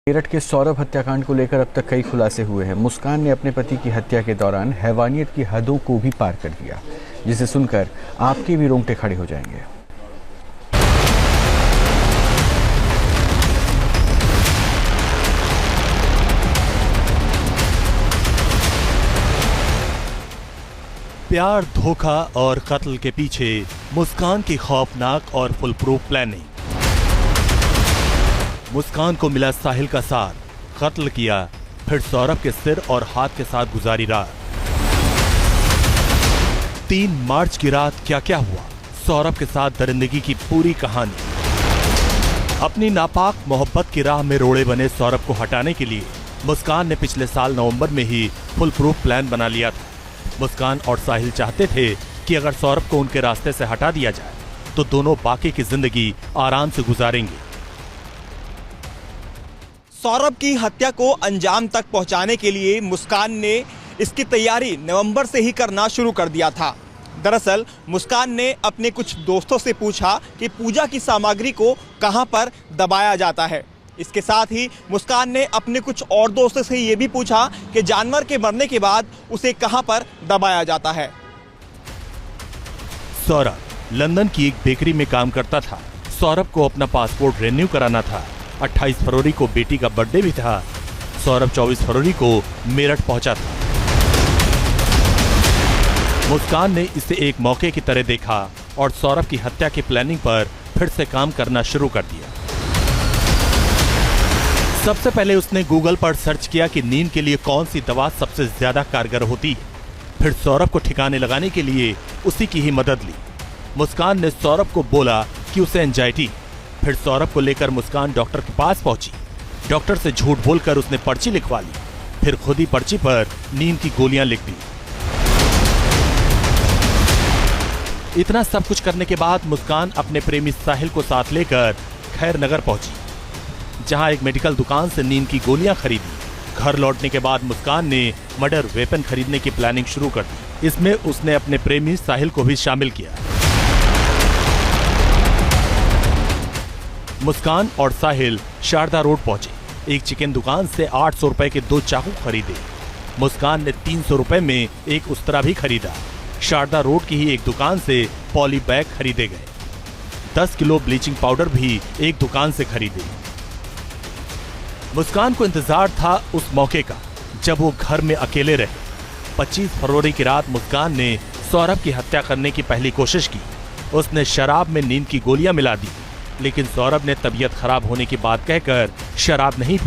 मेरठ के सौरभ हत्याकांड को लेकर अब तक कई खुलासे हुए हैं। मुस्कान ने अपने पति की हत्या के दौरान हैवानियत की हदों को भी पार कर दिया, जिसे सुनकर आपके भी रोंगटे खड़े हो जाएंगे। प्यार, धोखा और कत्ल के पीछे मुस्कान की खौफनाक और फुल प्रूफ प्लानिंग। मुस्कान को मिला साहिल का साथ, कत्ल किया, फिर सौरभ के सिर और हाथ के साथ गुजारी रात। 3 मार्च की रात क्या क्या हुआ, सौरभ के साथ दरिंदगी की पूरी कहानी। अपनी नापाक मोहब्बत की राह में रोड़े बने सौरभ को हटाने के लिए मुस्कान ने पिछले साल नवंबर में ही फुल प्रूफ प्लान बना लिया था। मुस्कान और साहिल चाहते थे कि अगर सौरभ को उनके रास्ते से हटा दिया जाए तो दोनों बाकी की जिंदगी आराम से गुजारेंगे। सौरभ की हत्या को अंजाम तक पहुंचाने के लिए मुस्कान ने इसकी तैयारी नवंबर से ही करना शुरू कर दिया था। दरअसल मुस्कान ने अपने कुछ दोस्तों से पूछा कि पूजा की सामग्री को कहां पर दबाया जाता है। इसके साथ ही मुस्कान ने अपने कुछ और दोस्तों से ये भी पूछा कि जानवर के मरने के बाद उसे कहां पर दबाया जाता है। सौरभ लंदन की एक बेकरी में काम करता था। सौरभ को अपना पासपोर्ट रिन्यू कराना था। 28 फरवरी को बेटी का बर्थडे भी था। सौरभ 24 फरवरी को मेरठ पहुंचा था। मुस्कान ने इसे एक मौके की तरह देखा और सौरभ की हत्या की प्लानिंग पर फिर से काम करना शुरू कर दिया। सबसे पहले उसने गूगल पर सर्च किया कि नींद के लिए कौन सी दवा सबसे ज्यादा कारगर होती है। फिर सौरभ को ठिकाने लगाने के लिए उसी की ही मदद ली। मुस्कान ने सौरभ को बोला कि उसे एंजाइटी। फिर सौरभ को लेकर मुस्कान डॉक्टर के पास पहुंची। डॉक्टर से झूठ बोलकर उसने पर्ची लिखवा ली। फिर खुद ही पर्ची पर नींद की गोलियां लिख दी। इतना सब कुछ करने के बाद मुस्कान अपने प्रेमी साहिल को साथ लेकर खैरनगर पहुंची, जहां एक मेडिकल दुकान से नींद की गोलियां खरीदी। घर लौटने के बाद मुस्कान ने मर्डर वेपन खरीदने की प्लानिंग शुरू कर दी। इसमें उसने अपने प्रेमी साहिल को भी शामिल किया। मुस्कान और साहिल शारदा रोड पहुंचे। एक चिकन दुकान से 800 रुपए के 2 चाकू खरीदे। मुस्कान ने 300 रुपए में एक उस्तरा भी खरीदा। शारदा रोड की ही एक दुकान से पॉली बैग खरीदे गए। 10 किलो ब्लीचिंग पाउडर भी एक दुकान से खरीदे। मुस्कान को इंतजार था उस मौके का जब वो घर में अकेले रहे। 25 फरवरी की रात मुस्कान ने सौरभ की हत्या करने की पहली कोशिश की। उसने शराब में नींद की गोलियां मिला दी, लेकिन सौरभ ने तबीयत खराब होने की बात कहकर शराब नहीं पी।